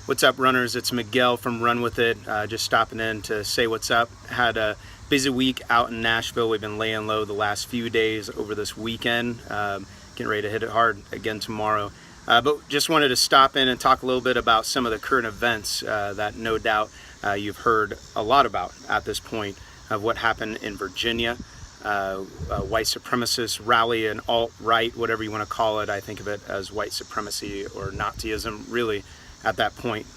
What's up, runners? It's Miguel from Run With It. Just stopping in to say what's up. Had a busy week out in Nashville. We've been laying low the last few days over this weekend. Getting ready to hit it hard again tomorrow. But just wanted to stop in and talk a little bit about some of the current events that no doubt you've heard a lot about at this point of what happened in Virginia. A white supremacist rally, an alt-right, whatever you want to call it. I think of it as white supremacy or Nazism, really, at that point.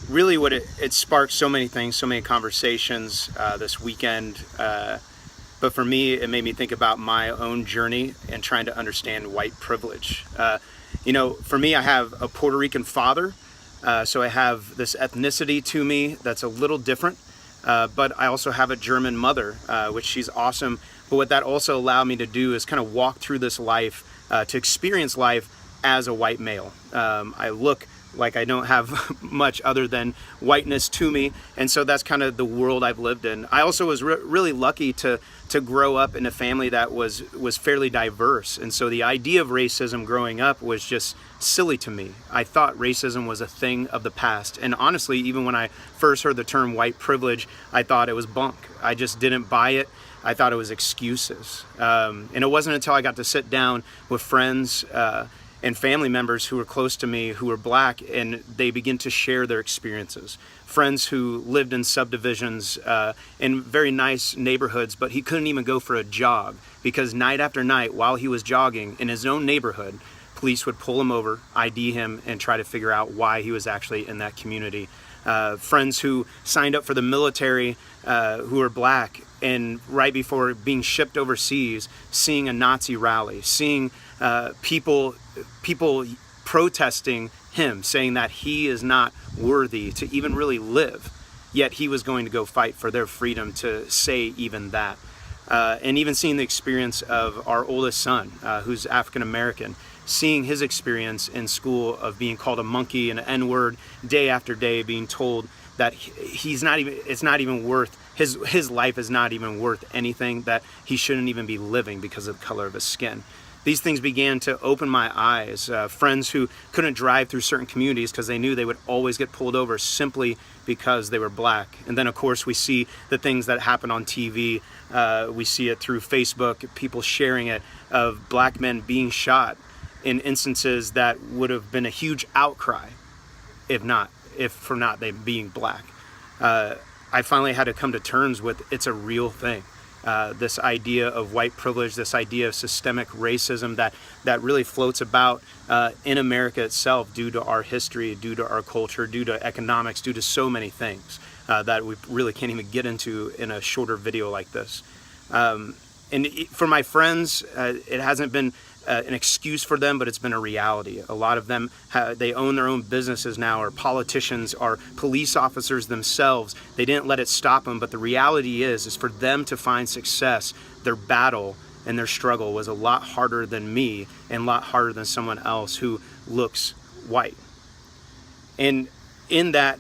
Really what it sparked so many things, so many conversations this weekend. But for me, it made me think about my own journey and trying to understand white privilege. For me, I have a Puerto Rican father, so I have this ethnicity to me that's a little different. But I also have a German mother, which she's awesome. But what that also allowed me to do is kind of walk through this life, to experience life as a white male. I look like I don't have much other than whiteness to me, and so that's kind of the world I've lived in. I also was really lucky to grow up in a family that was fairly diverse, and so the idea of racism growing up was just silly to me. I thought racism was a thing of the past, and honestly, even when I first heard the term white privilege, I thought it was bunk. I just didn't buy it. I thought it was excuses, and it wasn't until I got to sit down with friends and family members who were close to me who were black, and they begin to share their experiences. Friends who lived in subdivisions in very nice neighborhoods, but he couldn't even go for a jog because night after night while he was jogging in his own neighborhood, police would pull him over, ID him, and try to figure out why he was actually in that community. Friends who signed up for the military who were black, and right before being shipped overseas, seeing a Nazi rally, seeing people protesting him, saying that he is not worthy to even really live, yet he was going to go fight for their freedom to say even that. And even seeing the experience of our oldest son, who's African American, seeing his experience in school of being called a monkey and an N-word day after day, being told that his life is not even worth anything, that he shouldn't even be living because of the color of his skin. These things began to open my eyes. Friends who couldn't drive through certain communities because they knew they would always get pulled over simply because they were black. And then, of course, we see the things that happen on TV. We see it through Facebook, people sharing it, of black men being shot in instances that would have been a huge outcry if for not they being black. I finally had to come to terms with it's a real thing. This idea of white privilege, this idea of systemic racism that really floats about in America itself due to our history, due to our culture, due to economics, due to so many things that we really can't even get into in a shorter video like this. And for my friends, it hasn't been an excuse for them, but it's been a reality. A lot of them, they own their own businesses now, or politicians, or police officers themselves. They didn't let it stop them, but the reality is for them to find success, their battle and their struggle was a lot harder than me and a lot harder than someone else who looks white. And in that,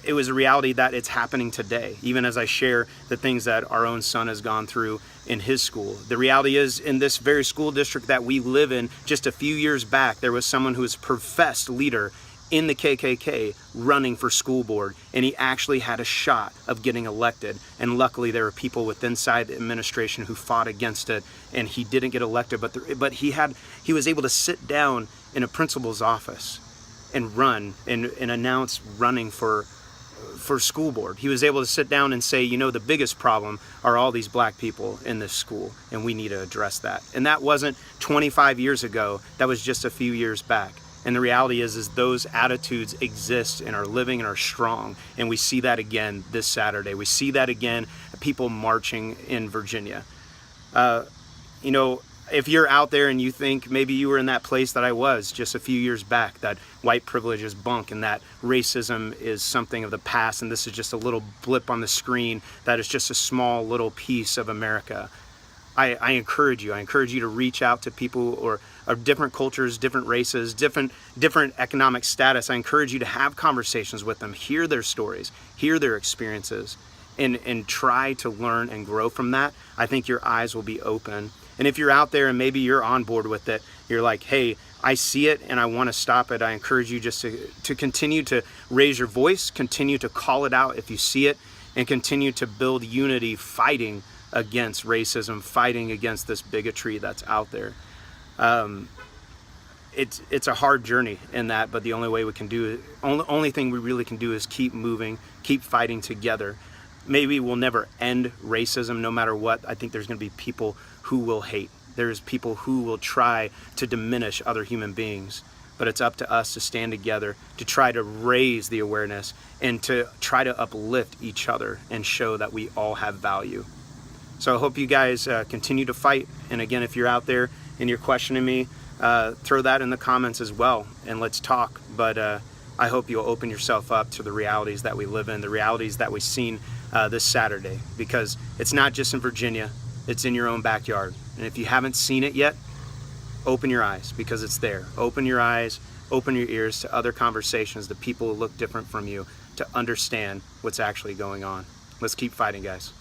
it was a reality that it's happening today, even as I share the things that our own son has gone through in his school. The reality is, in this very school district that we live in, just a few years back, there was someone who was a professed leader in the KKK running for school board, and he actually had a shot of getting elected. And luckily, there were people within inside the administration who fought against it, and he didn't get elected. But he was able to sit down in a principal's office and run and announce running for school board. He was able to sit down and say, the biggest problem are all these black people in this school, and we need to address that. And that wasn't 25 years ago, that was just a few years back. And the reality is those attitudes exist and are living and are strong. And we see that again this Saturday. We see that again, people marching in Virginia. If you're out there and you think maybe you were in that place that I was just a few years back, that white privilege is bunk and that racism is something of the past and this is just a little blip on the screen, that is just a small little piece of America, I encourage you to reach out to people or of different cultures, different races, different economic status. I encourage you to have conversations with them, hear their stories, hear their experiences, and try to learn and grow from that. I think your eyes will be open. And if you're out there and maybe you're on board with it, you're like, hey, I see it and I want to stop it, I encourage you just to continue to raise your voice, continue to call it out if you see it, and continue to build unity fighting against racism, fighting against this bigotry that's out there. It's a hard journey in that, but the only way we can do it, only thing we really can do is keep moving, keep fighting together. Maybe we'll never end racism no matter what. I think there's going to be people who will hate. There's people who will try to diminish other human beings, but it's up to us to stand together, to try to raise the awareness and to try to uplift each other and show that we all have value. So I hope you guys continue to fight. And again, if you're out there and you're questioning me, throw that in the comments as well, and let's talk. But I hope you'll open yourself up to the realities that we live in, the realities that we've seen this Saturday, because it's not just in Virginia, it's in your own backyard. And if you haven't seen it yet, open your eyes, because it's there. Open your eyes, open your ears to other conversations, the people who look different from you, to understand what's actually going on. Let's keep fighting, guys.